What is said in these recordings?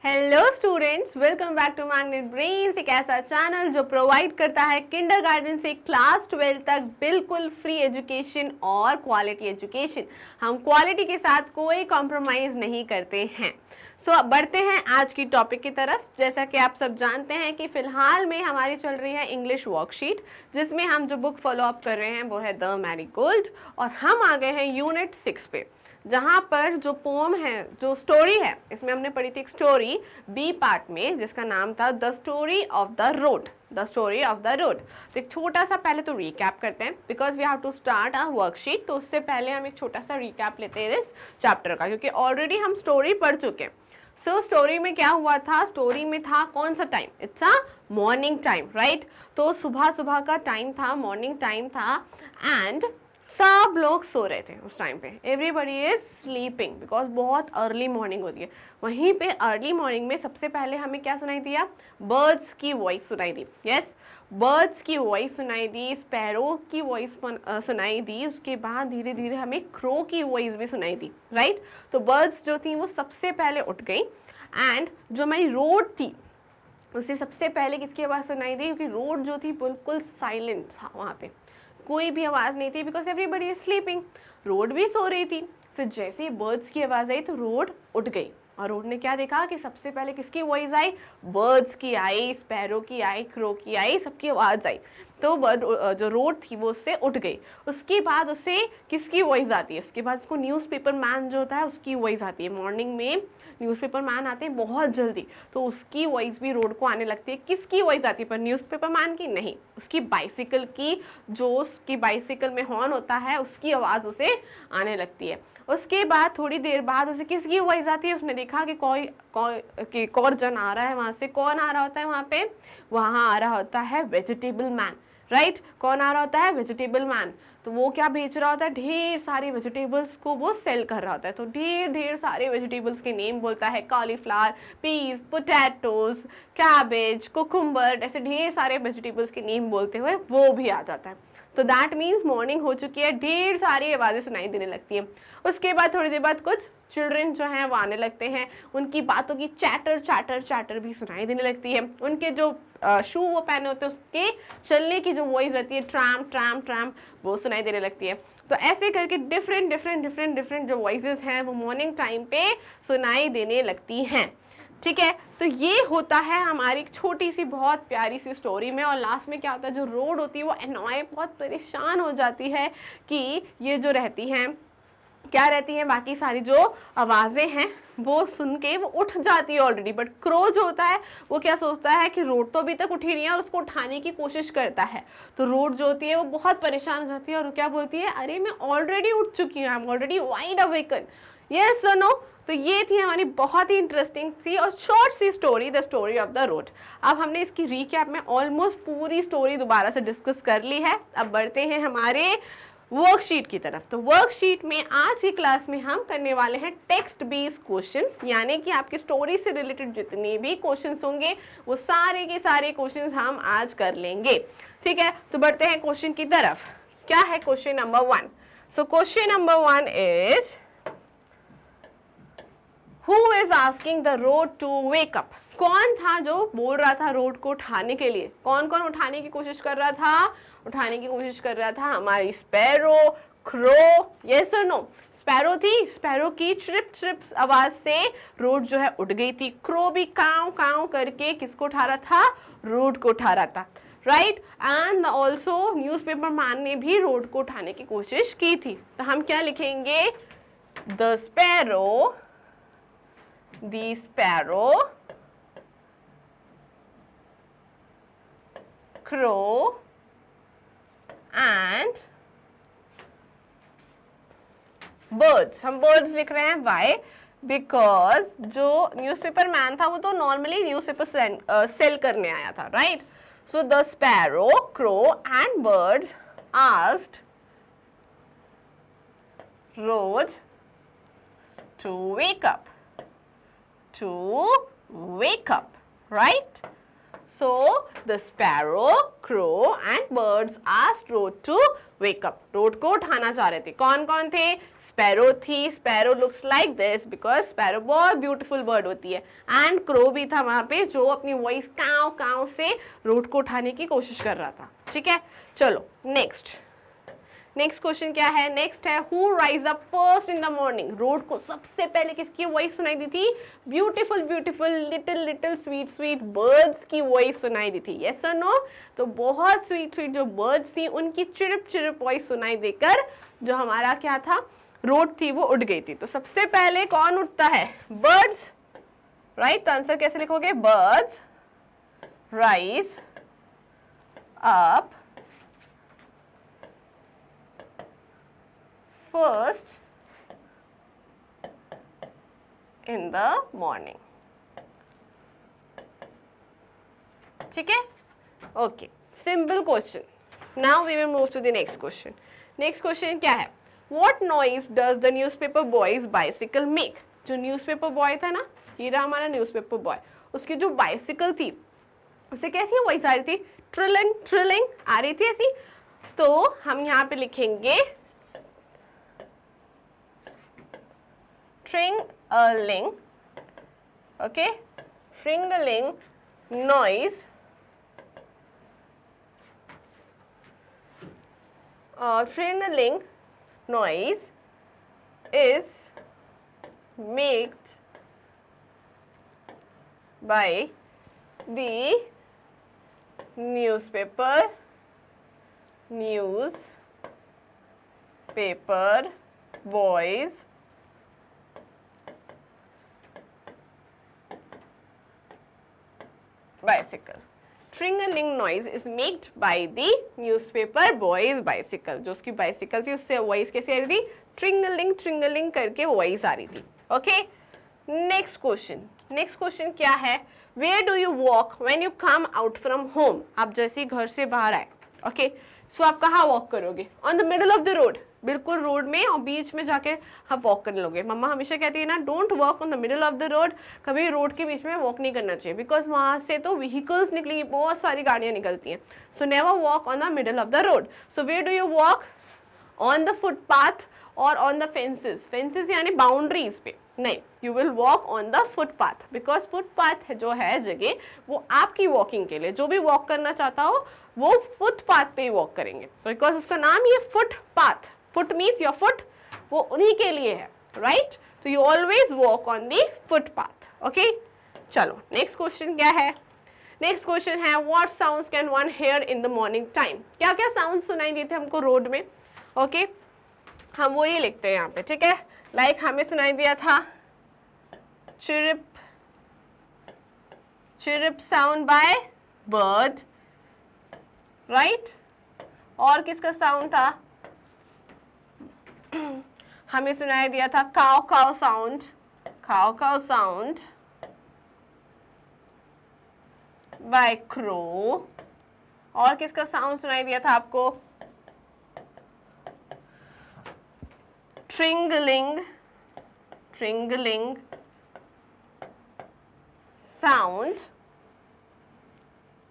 Hello students, welcome back to Magnet Brains, एक ऐसा channel जो प्रोवाइड करता है किंडरगार्टन से क्लास 12 तक बिल्कुल फ्री एजुकेशन और क्वालिटी एजुकेशन। हम क्वालिटी के साथ कोई कॉम्प्रोमाइज़ नहीं करते हैं। सो बढ़ते हैं आज की टॉपिक की तरफ। जैसा कि आप सब जानते हैं कि फ़िलहाल में हमारी चल रही है इंग्लिश वर्कशीट, जिसमें हम जो बुक फॉलो अप कर रहे हैं वो है द मैरीगोल्ड, और हम आ गए हैं यूनिट 6 पे, जहाँ पर जो पोम है, जो स्टोरी है, इसमें हमने पढ़ी थी एक स्टोरी बी पार्ट में जिसका नाम था the story of the road. The story of the road. तो एक छोटा सा पहले तो रिकैप करते हैं, because we have to start a worksheet. तो उससे पहले हम एक छोटा सा रिकैप लेते हैं इस चैप्टर का, क्योंकि ऑलरेडी हम स्टोरी पढ़ चुके हैं। सो स्टोरी में क्या हुआ था? स्टोरी में था कौन सा time? It's a morning time, right? तो सुबह सुबह का टाइम था, मॉर्निंग टाइम था, एंड सब लोग सो रहे थे उस टाइम पे। एवरीबडी इज स्लीपिंग बिकॉज बहुत अर्ली मॉर्निंग होती है। वहीं पे अर्ली मॉर्निंग में सबसे पहले हमें क्या सुनाई दिया? बर्ड्स की वॉइस सुनाई दी। यस, बर्ड्स की वॉइस सुनाई दी, स्पैरो की वॉइस सुनाई दी। उसके बाद धीरे धीरे हमें क्रो की वॉइस भी सुनाई दी, राइट? तो बर्ड्स जो थी वो सबसे पहले उठ गई, एंड जो हमारी रोड थी उसे सबसे पहले किसकी आवाज़ सुनाई दी? क्योंकि रोड जो थी बिल्कुल साइलेंट था, वहाँ पे कोई भी आवाज़ नहीं थी, because everybody is sleeping. Road भी सो रही थी। फिर जैसे ही बर्ड्स की आवाज़ आई तो रोड उठ गई, और रोड ने क्या देखा कि सबसे पहले किसकी वॉइस आई? बर्ड्स की आई, स्पैरो की आई, क्रो की आई, सबकी आवाज़ आई। तो बर्ड जो रोड थी वो उससे उठ गई। उसके बाद उसे किसकी वॉइस आती है? उसके बाद उसको न्यूज़पेपर मैन जो होता है उसकी वॉइस आती है। मॉर्निंग में न्यूज़पेपर मैन आते हैं बहुत जल्दी, तो उसकी वॉइस भी रोड को आने लगती है। किसकी वॉइस आती है? पर न्यूज़पेपर मैन की नहीं, उसकी बाइसिकल की, जो उसकी बाइसिकल में हॉर्न होता है उसकी आवाज़ उसे आने लगती है। उसके बाद थोड़ी देर बाद उसे किसकी वॉइस आती है? उसने देखा कि कोई और जन आ रहा है। वहाँ से कौन आ रहा होता है? वहाँ आ रहा होता है वेजिटेबल मैन, राइट? कौन आ रहा होता है? Vegetable man. तो वो क्या बेच रहा होता है? ढेर सारे वेजिटेबल्स को वो सेल कर रहा होता है। तो ढेर सारे वेजिटेबल्स के नेम बोलता है, cauliflower, peas, potatoes, cabbage, cucumber, ऐसे ढेर सारे वेजिटेबल्स के नेम बोलते हुए वो भी आ जाता है। तो दैट मीन्स मॉर्निंग हो चुकी है, ढेर सारी आवाज़ें सुनाई देने लगती है। उसके बाद थोड़ी देर बाद कुछ चिल्ड्रन जो हैं वो आने लगते हैं, उनकी बातों की चैटर चैटर चैटर भी सुनाई देने लगती है। उनके जो शू वो पहने होते हैं उसके चलने की जो वॉइस रहती है, ट्रैम ट्रैम ट्रैम, वो सुनाई देने लगती है। तो ऐसे करके डिफरेंट जो वॉइसेस हैं वो मॉर्निंग टाइम पे सुनाई देने लगती हैं। ठीक है, तो ये होता है हमारी एक छोटी सी बहुत प्यारी सी स्टोरी में। और लास्ट में क्या होता है? जो रोड होती है वो एनॉय, बहुत परेशान हो जाती है कि ये जो रहती हैं, क्या रहती हैं, बाकी सारी जो आवाज़ें हैं वो सुन के वो उठ जाती है ऑलरेडी। बट क्रो जो होता है वो क्या सोचता है कि रोड तो अभी तक उठी नहीं है, और उसको उठाने की कोशिश करता है। तो रोड जो होती है वो बहुत परेशान हो जाती है, और वो क्या बोलती है? अरे मैं ऑलरेडी उठ चुकी हूँ, I am already wide awaken. Yes और नो? तो ये थी हमारी बहुत ही इंटरेस्टिंग सी और शॉर्ट सी story, the story of the road. अब हमने इसकी रिकैप में ऑलमोस्ट पूरी स्टोरी दोबारा से डिस्कस कर ली है। अब बढ़ते हैं हमारे वर्कशीट की तरफ। तो वर्कशीट में आज की क्लास में हम करने वाले हैं टेक्स्ट बेस्ड क्वेश्चंस, यानी कि आपकी स्टोरी से रिलेटेड जितने भी क्वेश्चंस होंगे वो सारे के सारे क्वेश्चंस हम आज कर लेंगे। ठीक है, तो बढ़ते हैं क्वेश्चन की तरफ। क्या है question number 1? So question number 1 is, Who is asking the road to wake up? कौन था जो बोल रहा था रोड को उठाने के लिए? कौन कौन उठाने की कोशिश कर रहा था? उठाने की कोशिश कर रहा था हमारी स्पैरो, क्रो। यस और नो? स्पैरो थी, स्पैरो की ट्रिप ट्रिप आवाज से रोड जो है उठ गई थी। क्रो भी काव काव करके किसको उठा रहा था? रोड को उठा रहा था, right? And also newspaper man ने भी रोड को उठाने की कोशिश की थी। तो हम क्या लिखेंगे? The sparrow, the sparrow, crow and birds। हम birds लिख रहे हैं, why? Because जो न्यूज़पेपर मैन था वो तो नॉर्मली न्यूज़पेपर सेल करने आया था, right? So the sparrow, crow and birds asked road to wake up, right? So the sparrow, crow and birds asked Road to wake up. Road को उठाना चाह रहे थे. कौन कौन थे? स्पैरो थी. Sparrow looks like this because sparrow बहुत ब्यूटीफुल बर्ड होती है. एंड क्रो भी था वहां पे जो अपनी वॉइस काव काव से रोड को उठाने की कोशिश कर रहा था. ठीक है, चलो नेक्स्ट क्वेश्चन क्या है? नेक्स्ट है who rise up first in the morning. Road को सबसे पहले किसकी वॉइस सुनाई दी थी? Beautiful beautiful little little sweet sweet birds की वॉइस सुनाई दी थी. यस और नो? तो बहुत स्वीट स्वीट जो बर्ड्स थी उनकी चिरप चिरप वॉइस सुनाई देकर जो हमारा क्या था रोड थी वो उठ गई थी. तो सबसे पहले कौन उठता है? बर्ड्स. राइट, तो आंसर कैसे लिखोगे? Birds rise up first in the morning. ठीक है, okay, simple question. Now we will move to the next question. Next question क्या है? What noise does the newspaper boy's bicycle make? जो newspaper boy था ना, ये रहा हमारा न्यूज़पेपर बॉय, उसकी जो बाइसिकल थी उसे कैसी वॉइस आ रही थी? ट्रिलिंग ट्रिलिंग आ रही थी ऐसी. तो हम यहाँ पे लिखेंगे tring-a-ling, okay, tring-a-ling noise tring-a-ling noise is made by the newspaper boys bicycle. Tring-a-ling noise is made by the newspaper boy's bicycle. जो उसकी बाइसिकल थी उससे वॉइस कैसे आ रही थी? ट्रिंगलिंग करके वॉइस आ रही थी. ओके, नेक्स्ट क्वेश्चन क्या है? Where do you walk when you come out from home? आप जैसे घर से बाहर आए. ओके, सो आप कहाँ वॉक करोगे? On the middle of the road. बिल्कुल रोड में और बीच में जाके आप वॉक करने लोगे. मम्मा हमेशा कहती है ना, don't walk on the middle of the road. कभी रोड के बीच में वॉक नहीं करना चाहिए बिकॉज वहां से तो व्हीकल्स निकलेंगी, बहुत सारी गाड़ियां निकलती हैं. So never walk on the middle of the road. So where do you walk? On the footpath और ऑन द फेंसेस यानी बाउंड्रीज पे नहीं. You will walk on the footpath because footpath जो है जगह वो आपकी वॉकिंग के लिए, जो भी वॉक करना चाहता हो वो फुटपाथ पे ही वॉक करेंगे बिकॉज उसका नाम ये footpath. Foot means your foot, वो उन्हीं के लिए है. राइट, तो you always walk on the footpath. Okay, चलो नेक्स्ट क्वेश्चन क्या है? नेक्स्ट क्वेश्चन है what sounds can one here in the morning time. क्या क्या साउंड सुनाई देते हमको रोड में? ओके, हम वो ये लिखते हैं यहाँ पे. ठीक है, लाइक हमें सुनाई दिया था चिरिप साउंड बाय बर्ड. राइट, और किसका साउंड था? हमें सुनाई दिया था काव साउंड बाय क्रो. और किसका साउंड सुनाई दिया था आपको? ट्रिंगलिंग sound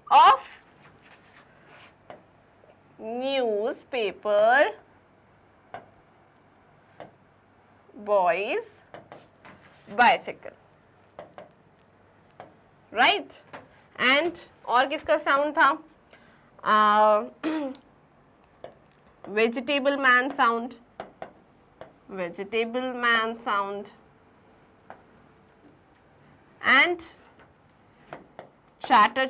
of newspaper boys bicycle. Right? And और किसका साउंड था? vegetable man sound and chatter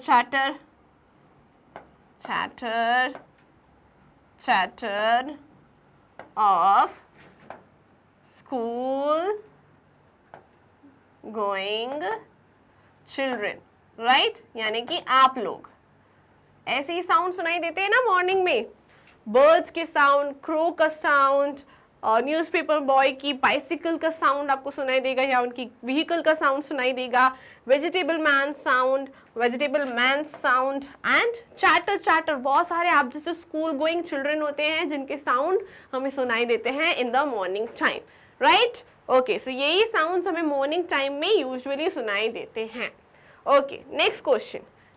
of school going children. Right, यानी कि आप लोग ऐसे ही साउंड सुनाई देते हैं ना मॉर्निंग में. बर्ड्स के साउंड, क्रो का साउंड, और न्यूज़पेपर बॉय की बाइसिकल का साउंड आपको सुनाई देगा या उनकी व्हीकल का साउंड सुनाई देगा. Vegetable man sound and chatter. बहुत सारे आप जैसे स्कूल गोइंग चिल्ड्रन होते हैं जिनके साउंड हमें सुनाई देते हैं in the morning time. Right, okay, so यही साउंड्स हमें मॉर्निंग टाइम में यूजुअली सुनाई देते हैं. ओके, नेक्स्ट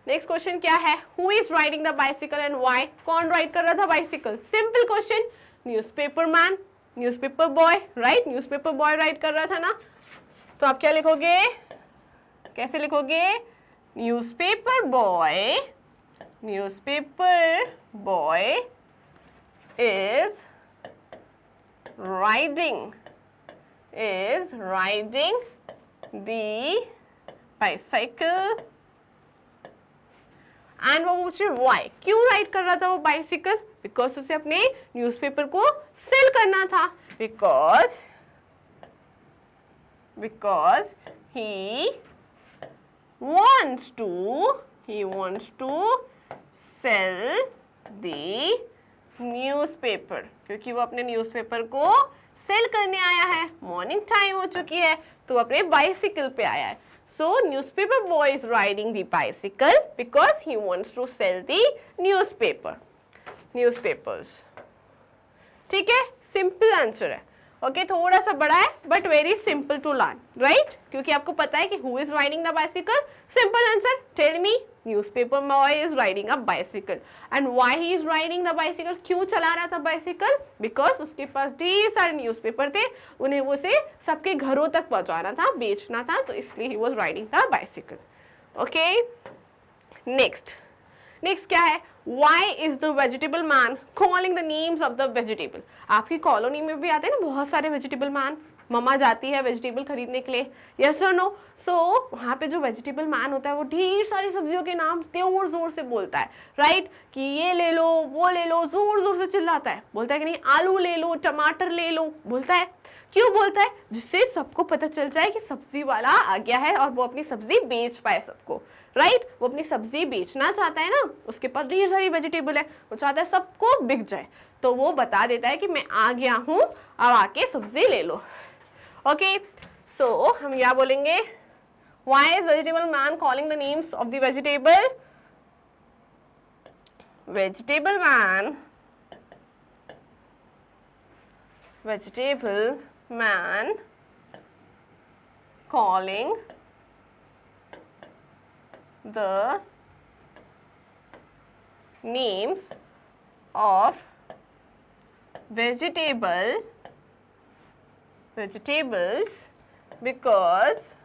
नेक्स्ट क्वेश्चन क्या है? Who is riding the bicycle and why? कौन राइड कर रहा था bicycle? Simple question, newspaper man, newspaper boy, right? Newspaper boy ride कर रहा था ना, तो आप क्या लिखोगे, कैसे लिखोगे? Newspaper boy, newspaper boy is riding the bicycle and वो पूछ रहे why, क्यों राइड कर रहा था वो बाइसिकल? बिकॉज उसे अपने न्यूज़पेपर को सेल करना था, because he wants to sell the newspaper, क्योंकि वो अपने न्यूज़पेपर को सेल करने आया है, मॉर्निंग टाइम हो चुकी है, तो अपने बाइसिकल पे आया है. So newspaper boy is riding the bicycle because he wants to sell the newspapers. ठीक है, सिंपल आंसर है. ओके, थोड़ा सा बड़ा है but very simple to learn, right? क्योंकि आपको पता है कि who is riding the bicycle. Simple answer, tell me. Newspaper boy is riding a bicycle and why he is riding the bicycle? क्यों चला रहा था बाइसिकल? बिकॉज उसके पास ढेर सारे न्यूज़पेपर थे, उन्हें वो से सबके घरों तक पहुंचाना था, बेचना था, तो इसलिए he was riding the bicycle. Okay, next क्या है? Why is the vegetable man calling the names of the vegetable? आपकी कॉलोनी में भी आते हैं ना बहुत सारे वेजिटेबल मैन. मम्मा जाती है वेजिटेबल खरीदने के लिए, यस और नो? सो वहाँ पे जो वेजिटेबल मैन होता है वो ढेर सारी सब्जियों के नाम जोर जोर से बोलता है, राइट? कि ये ले लो, वो ले लो, जोर जोर से चिल्लाता है. बोलता है कि नहीं, आलू ले लो, टमाटर ले लो, बोलता है. क्यों बोलता है? जिससे सबको पता चल जाए कि सब्जी वाला आ गया है और वो अपनी सब्जी बेच पाए सबको, राइट? वो अपनी सब्जी बेचना चाहता है ना, उसके पास ढेर सारी वेजिटेबल है, वो चाहता है सबको बिक जाए, तो वो बता देता है कि मैं आ गया हूँ, अब आके सब्जी ले लो. ओके, सो हम क्या बोलेंगे? Why is vegetable man calling the names of the vegetable? Vegetable man calling the names of vegetables because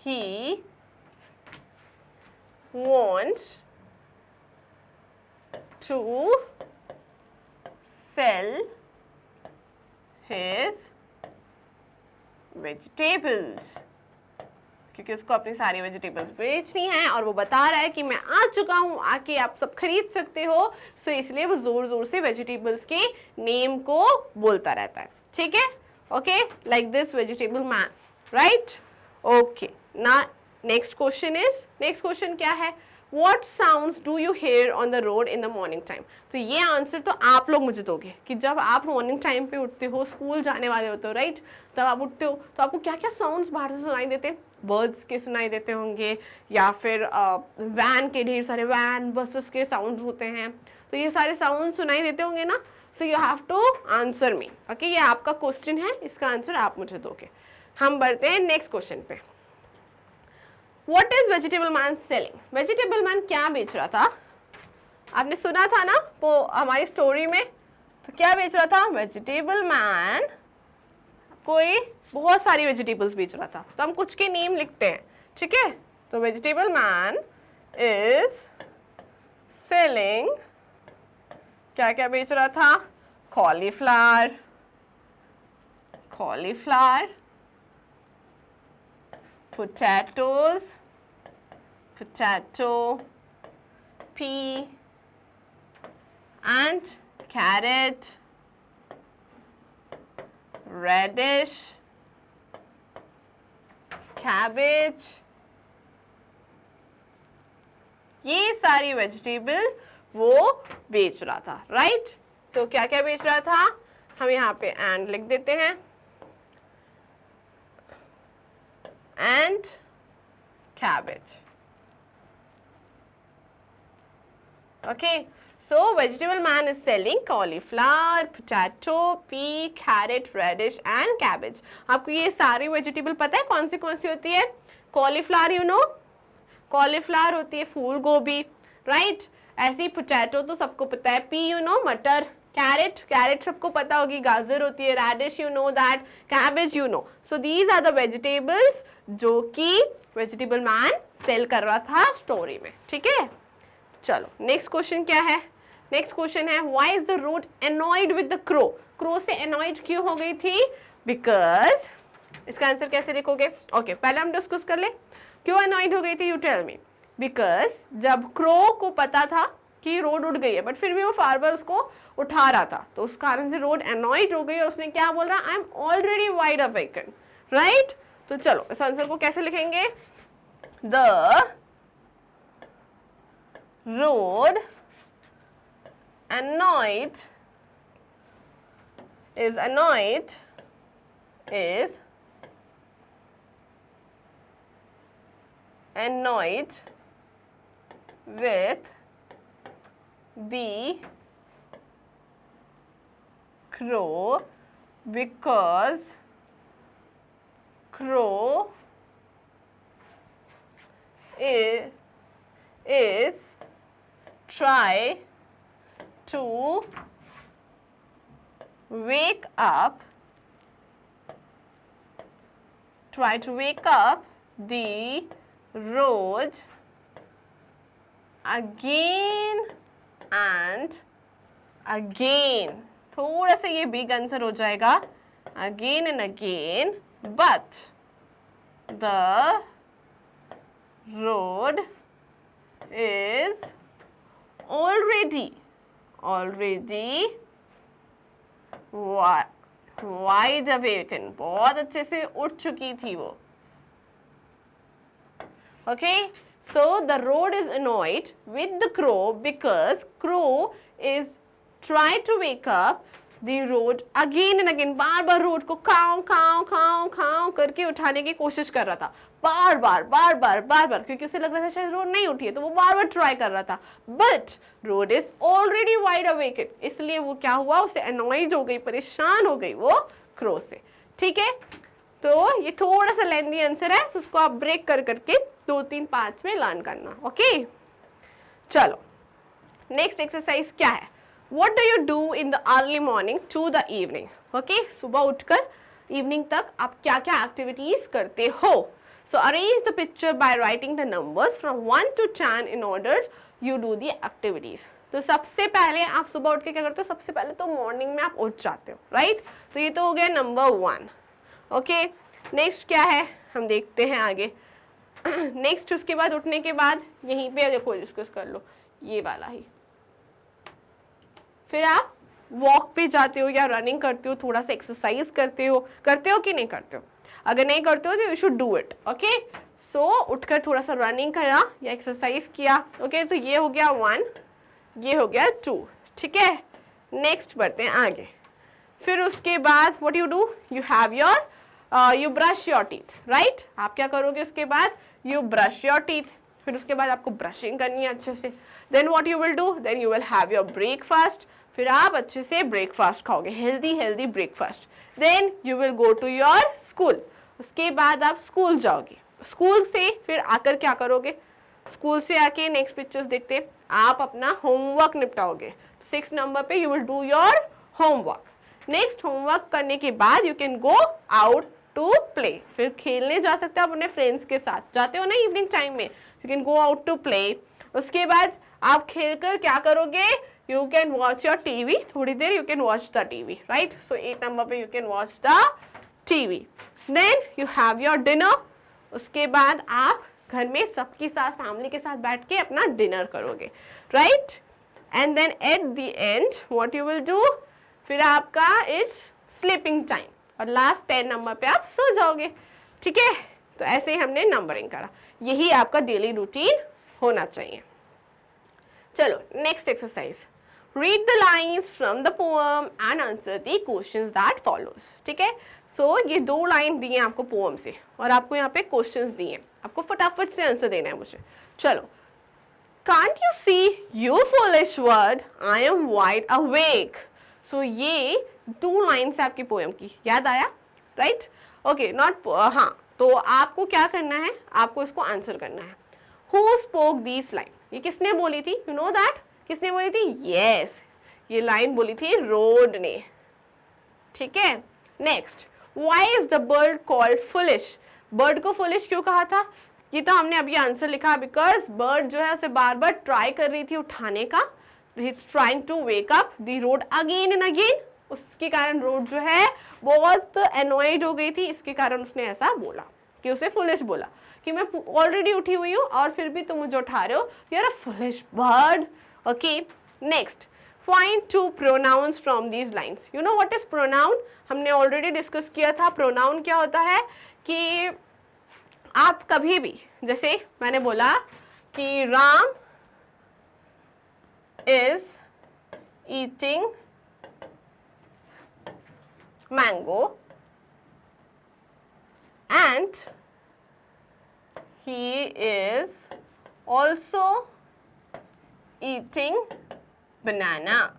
he wants to sell his vegetables. क्योंकि उसको अपनी सारी वेजिटेबल्स बेचनी है और वो बता रहा है कि मैं आ चुका हूँ, आके आप सब खरीद सकते हो. सो इसलिए वो जोर जोर से वेजिटेबल्स के नेम को बोलता रहता है. ठीक है, okay, like this vegetable man, right? Okay, ना नेक्स्ट क्वेश्चन क्या है? What sounds do you hear on the road in the morning time? तो ये आंसर तो आप लोग मुझे दोगे कि जब आप मॉर्निंग टाइम पे उठते हो, स्कूल जाने वाले होते हो, राइट? तब आप उठते हो तो आपको क्या क्या साउंड्स बाहर से सुनाई देते हैं? बर्ड्स के सुनाई देते होंगे, या फिर वैन के, ढेर सारे वैन बसेस के साउंड्स होते हैं, तो ये सारे साउंड सुनाई देते होंगे ना. So you have to answer me. Okay, ये आपका क्वेश्चन है, इसका आंसर आप मुझे दोगे. हम बढ़ते हैं नेक्स्ट क्वेश्चन पे. What is vegetable man selling? Vegetable man क्या बेच रहा था? आपने सुना था ना वो हमारी स्टोरी में, तो क्या बेच रहा था? वेजिटेबल मैन कोई बहुत सारी वेजिटेबल्स बेच रहा था. तो हम कुछ के नेम लिखते हैं, ठीक है? तो वेजिटेबल मैन इज सेलिंग, क्या क्या बेच रहा था? Cauliflower, potatoes, pea and carrot, radish, cabbage. ये सारी वेजिटेबल वो बेच रहा था, राइट? तो क्या क्या बेच रहा था? हम यहाँ पे एंड लिख देते हैं, and cabbage. Okay, so vegetable man is selling cauliflower, potato, pea, carrot, radish and cabbage. आपको ये सारी वेजिटेबल पता है कौन सी होती है? cauliflower, you know, कॉलीफ्लावर होती है फूल गोभी, राइट। ऐसी पोटैटो तो सबको पता है, पी यू नो मटर, कैरेट, कैरेट सबको पता होगी, गाजर होती है, radish you know that, cabbage you know. So these are the vegetables जो कि वेजिटेबल मैन सेल कर रहा था स्टोरी में, ठीक है। चलो नेक्स्ट क्वेश्चन क्या है, नेक्स्ट क्वेश्चन है why is the road annoyed with the crow, crow से एनॉयड क्यों हो गई थी, बिकॉज, इसका आंसर कैसे लिखोगे, ओके पहले हम डिस्कस कर ले, क्यों एनॉयड हो गई थी, यू टेल मी। बिकॉज जब क्रो को पता था कि रोड उड़ गई है, बट फिर भी वो फार्मर उसको उठा रहा था, तो उस कारण से रोड एनॉयड हो गई और उसने क्या बोल रहा, आई am already wide awaken, right. तो चलो इस आंसर को कैसे लिखेंगे, the road annoyed is annoyed with the crow because crow is try to wake up the road again and again, थोड़ा सा ये बिग आंसर हो जाएगा, again and again, but the road is already wide awaken, बहुत अच्छे से उठ चुकी थी वो, okay. So the road is annoyed with the crow because crow is trying to wake up the road again and again, bar bar road को खाओ खाओ खाओ खाओ करके उठाने की कोशिश कर रहा था, बार बार बार बार बार बार, क्योंकि उसे लग रहा था शायद रोड नहीं उठी है, तो वो बार बार ट्राई कर रहा था, but road is already wide awaken, इसलिए वो क्या हुआ, उसे अनॉयड हो गई, परेशान हो गई वो क्रो से, ठीक है। तो ये थोड़ा सा लेंथी आंसर है, तो उसको आप ब्रेक कर करके 2 3 5 में लर्न करना, ओके। चलो नेक्स्ट एक्सरसाइज क्या है, What do you do in the early morning to the evening? Okay, सुबह उठकर इवनिंग तक आप क्या क्या एक्टिविटीज करते हो। So arrange the picture by writing the numbers from 1 to 10 in order you do the activities. तो सबसे पहले आप सुबह उठ के क्या करते हो, सबसे पहले तो मॉर्निंग में आप उठ जाते हो, राइट। तो ये तो हो गया नंबर 1, ओके। नेक्स्ट क्या है हम देखते हैं आगे। नेक्स्ट उसके बाद उठने के बाद यहीं पे देखो डिस्कस कर लो, ये वाला ही, फिर आप वॉक पे जाते हो या रनिंग करते हो, थोड़ा सा एक्सरसाइज करते हो कि नहीं करते हो, अगर नहीं करते हो तो you should do it, okay. So उठकर थोड़ा सा रनिंग करा या एक्सरसाइज किया, ओके। तो ये हो गया 1, ये हो गया 2, ठीक है। नेक्स्ट बढ़ते हैं आगे, फिर उसके बाद what you do, you have your you brush your teeth, right. आप क्या करोगे उसके बाद, यू ब्रश योर टीथ, फिर उसके बाद आपको ब्रशिंग करनी है अच्छे से, then what you will do, then you will have your breakfast, फिर आप अच्छे से ब्रेकफास्ट खाओगे, healthy breakfast, then you will go to your school, उसके बाद आप स्कूल जाओगे, स्कूल से फिर आकर क्या करोगे, स्कूल से आके नेक्स्ट पिक्चर्स देखते हैं, आप अपना होमवर्क निपटाओगे, 6 नंबर पे you will do your homework. Next homework करने के बाद you can go out to play, फिर खेलने जा सकते हो अपने फ्रेंड्स के साथ, जाते हो ना इवनिंग टाइम में, you can go out to play. उसके बाद आप खेलकर क्या करोगे, you can watch your TV, थोड़ी देर you can watch the TV, right? So 8 number पे you can watch the TV. Then you have your dinner. उसके बाद आप घर में सबके साथ, फैमिली के साथ बैठ के अपना डिनर करोगे, right? And then at the end what you will do, फिर आपका it's sleeping time और लास्ट 10 नंबर पे आप सो जाओगे, ठीक है। तो ऐसे ही हमने नंबरिंग करा, यही आपका डेली रूटीन होना चाहिए। चलो next exercise, read the lines from the poem and answer the questions that follows, ठीक है। सो ये 2 लाइन दिए आपको पोएम से और आपको यहाँ पे क्वेश्चंस दिए, आपको फटाफट से आंसर देना है मुझे। चलो, can't you see you foolish word, I am wide awake। सो ये 2 लाइन्स है आपकी पोएम की, याद आया, राइट, ओके। नॉट हाँ, तो आपको क्या करना है, आपको इसको आंसर करना है। हु स्पोक दिस लाइन, ये किसने बोली थी, यू नो दैट, किसने बोली थी, यस, ये लाइन बोली थी रोड ने, ठीक है। Next, why is the bird called foolish, bird को फुलिश क्यों कहा था, ये तो हमने अभी आंसर लिखा, बिकॉज बर्ड जो है उसे बार बार ट्राई कर रही थी उठाने का, trying to wake up the road again and again, उसके कारण रोड जो है बहुत एनॉयड हो गई थी, इसके कारण उसने ऐसा बोला कि उसे फुलिश बोला कि मैं ऑलरेडी उठी हुई हूँ और फिर भी तुम मुझे उठा रहे हो, you are a foolish bird. Okay, next, find two pronouns from these lines, you know what is pronoun, हमने ऑलरेडी डिस्कस किया था। प्रोनाउन क्या होता है कि आप कभी भी, जैसे मैंने बोला कि Ram is eating mango and he is also eating banana.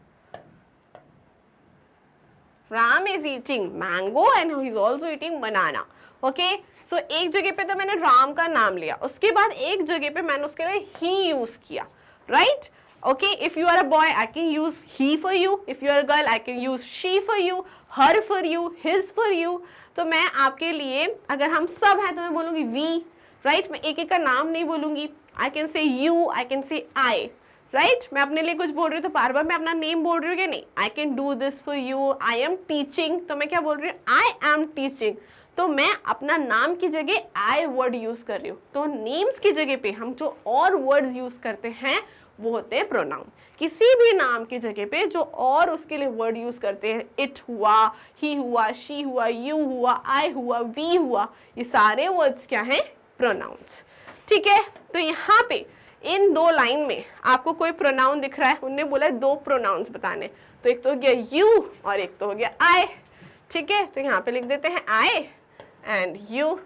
Ram is eating mango and he is also eating banana. Okay, so एक जगह पे तो मैंने राम का नाम लिया, उसके बाद एक जगह पे मैंने उसके लिए ही यूज किया, right. Okay, if you are a boy, I can use he for you. If you are a girl, I can use she for you, her for you, his for you. तो मैं आपके लिए, अगर हम सब हैं तो मैं बोलूँगी we, right? मैं एक एक का नाम नहीं बोलूँगी. I can say you, I can say I, right? मैं अपने लिए कुछ बोल रही हूँ तो बार बार मैं अपना नेम बोल रही हूँ कि नहीं? I can do this for you. I am teaching. तो मैं क्या बोल रही हूँ? I am teaching. तो मैं अपना नाम की जगह I वर्ड यूज कर रही हूँ. तो नेम्स की जगह पे हम जो और वर्ड्स यूज करते हैं वो होते हैं प्रोनाउन. किसी भी नाम की जगह पे जो और उसके लिए वर्ड यूज करते हैं, इट हुआ, ही हुआ, शी हुआ, यू हुआ, आई हुआ, वी हुआ, ये सारे वर्ड्स क्या हैं? प्रोनाउंस. ठीक है, तो यहाँ पे इन दो लाइन में आपको कोई प्रोनाउन दिख रहा है? उन्होंने बोला है दो प्रोनाउंस बताने, तो एक तो हो गया यू और एक तो हो गया आई. ठीक है, तो यहाँ पे लिख देते हैं आई एंड यू.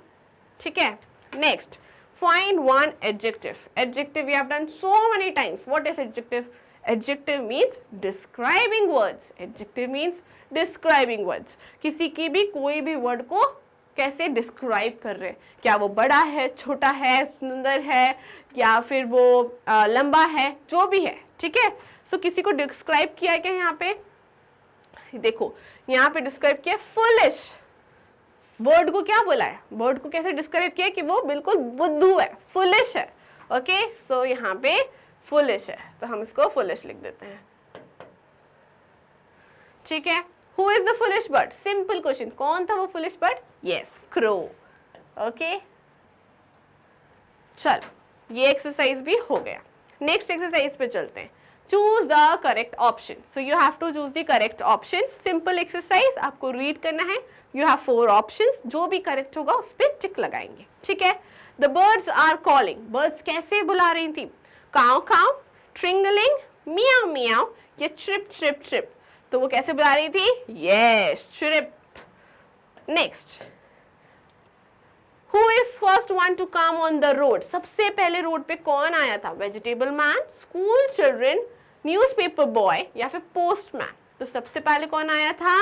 ठीक है, next, find one adjective. Adjective we have done so many times. What is adjective? Adjective means describing words. Adjective means describing words. किसी की भी कोई भी word को कैसे describe कर रहे हैं, क्या वो बड़ा है, छोटा है, सुंदर है, या फिर वो लंबा है, जो भी है. ठीक है, so किसी को describe किया है क्या यहाँ पे? देखो यहाँ पे describe किया foolish. बर्ड को क्या बोला है? बर्ड को कैसे डिस्क्राइब किया कि वो बिल्कुल बुद्धू है, फुलिश है. ओके, सो यहाँ पे फुलिश है, तो हम इसको फुलिश लिख देते हैं. ठीक है, who is the foolish bird? Simple question, कौन था वो foolish bird? Yes, crow. Okay, चलो ये एक्सरसाइज भी हो गया. नेक्स्ट एक्सरसाइज पे चलते हैं. Choose the correct option. So you have to choose the correct option. Simple exercise, आपको रीड करना है. यू हैव 4 ऑप्शंस, जो भी करेक्ट होगा उस पर टिक लगाएंगे. ठीक है, the birds are calling. Birds कैसे बुला रही थी? Caw caw, tringling, meow meow, या ट्रिप ट्रिप ट्रिप. तो वो कैसे बुला रही थी? Yes, trip. Next, Who is first one to come on the road? सबसे पहले रोड पे कौन आया था? Vegetable man, school children, newspaper boy, या फिर पोस्टमैन. तो सबसे पहले कौन आया था?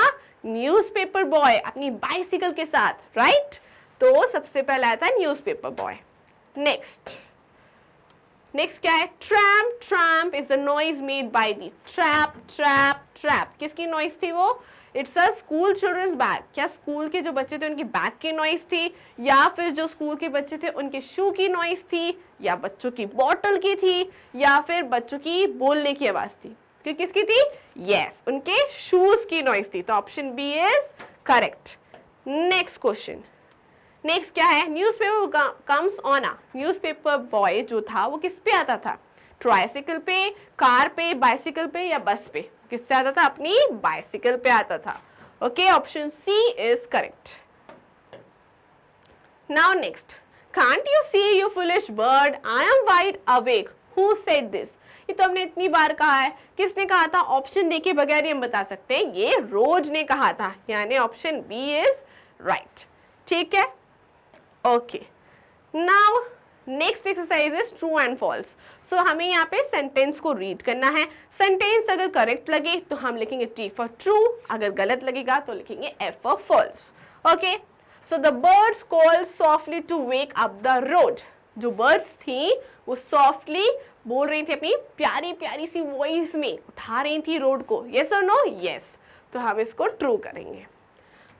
न्यूज़पेपर बॉय, अपनी बाइसिकल के साथ, राइट? तो सबसे पहले आया था न्यूज़पेपर बॉय. नेक्स्ट क्या है? Tramp. Tramp is the noise made by the trap. Trap trap किसकी नॉइज थी वो? It's a school children's bag. क्या स्कूल के जो बच्चे थे उनकी बैग की नॉइज थी, या फिर जो स्कूल के बच्चे थे उनके शू की नॉइज थी, या बच्चों की बॉटल की थी, या फिर बच्चों की बोलने की आवाज थी? कि किसकी थी? यस, उनके शूज की नॉइज थी. तो option B is correct. Next question. Next क्या है? Newspaper comes on a. Newspaper boy जो था वो किस पे आता था? ट्राइसाइकिल पे, कार पे, बाइसिकल पे, या बस पे? किससे आता था? अपनी बाइसिकल पे आता था. Okay, option C is correct. Now next, can't you see you foolish bird, I am wide awake, who said this? ये तो हमने इतनी बार कहा है. किसने कहा था? ऑप्शन देखे बगैर ही हम बता सकते हैं, ये रोज ने कहा था, यानी ऑप्शन बी इज राइट. ठीक है, okay. Now next exercise is true and false. So हमें यहाँ पे सेंटेंस को रीड करना है. सेंटेंस अगर करेक्ट लगे तो हम लिखेंगे T फॉर ट्रू, अगर गलत लगेगा तो लिखेंगे F for false. Okay, so the birds call softly to wake up the road. जो बर्ड्स थी वो सॉफ्टली बोल रही थी, अपनी प्यारी प्यारी सी वॉइस में उठा रही थी रोड को। यस और नो? यस। तो हम इसको ट्रू करेंगे।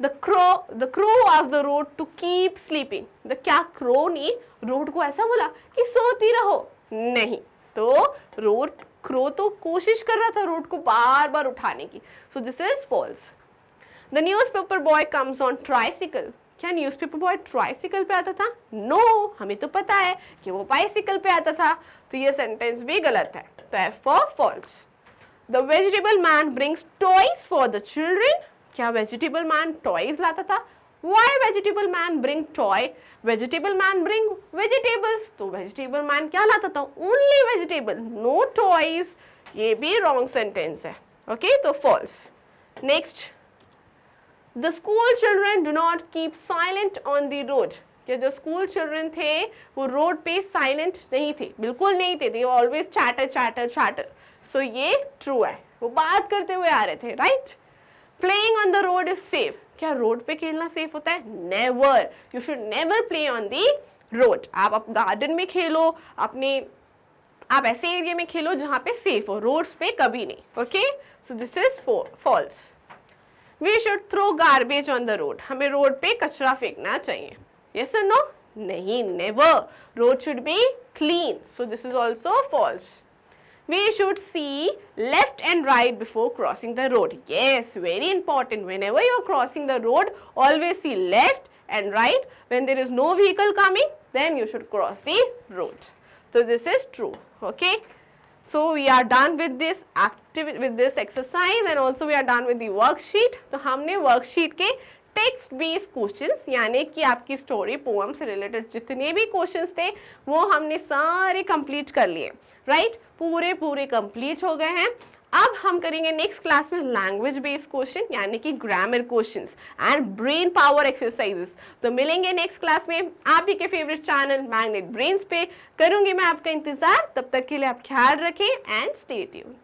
The crow asked the road to keep sleeping. क्या क्रो ने रोड को ऐसा बोला कि सोती रहो? नहीं, तो क्रो तो कोशिश कर रहा था रोड को बार बार उठाने की। So this is false. The newspaper boy comes on tricycle. क्या न्यूज़पेपर बॉय ट्राइसिकल पे आता था? नो, हमें तो पता है कि वो बाइसिकल पे आता था, तो ये सेंटेंस भी गलत है। तो F for false. The vegetable man brings toys for the children. क्या वेजिटेबल मैन टॉयज लाता था? Why vegetable man bring toy? Vegetable man bring vegetables. तो वेजिटेबल मैन क्या लाता था? Only vegetable, no toys. ये भी रॉन्ग सेंटेंस है। ओके, तो false. Next, the school children do not keep silent on the road. कि जो स्कूल चिल्ड्रन थे वो रोड पे साइलेंट नहीं थे, बिल्कुल नहीं थे, they always chatter chatter chatter. So ये ट्रू है, वो बात करते हुए आ रहे थे, right? Playing on the road is safe. क्या रोड पे खेलना सेफ होता है? Never. You should never play on the road. आप गार्डन में खेलो, आप ऐसे एरिया में खेलो जहाँ पे सेफ हो, रोड्स पे कभी नहीं। Okay, so this is false. We should throw garbage on the road. हमें रोड पे कचरा फेंकना चाहिए। Yes or no? नहीं, never. Road should be clean. So this is also false. We should see left and right before crossing the road. Yes, very important. Whenever you are crossing the road, always see left and right. When there is no vehicle coming, then you should cross the road. So this is true. Okay. So we are done with this exercise, and also we are done with the worksheet. तो हमने worksheet के text based questions, यानी कि आपकी story poem से related जितने भी questions थे वो हमने सारे कंप्लीट कर लिए, राइट? पूरे कंप्लीट हो गए हैं। अब हम करेंगे नेक्स्ट क्लास में लैंग्वेज बेस्ड क्वेश्चन, यानी कि grammar questions and brain power exercises. तो मिलेंगे नेक्स्ट क्लास में आप ही के फेवरेट चैनल मैग्नेट ब्रेन्स पे। करूंगी मैं आपका इंतजार, तब तक के लिए आप ख्याल रखें एंड स्टे ट्यून्ड।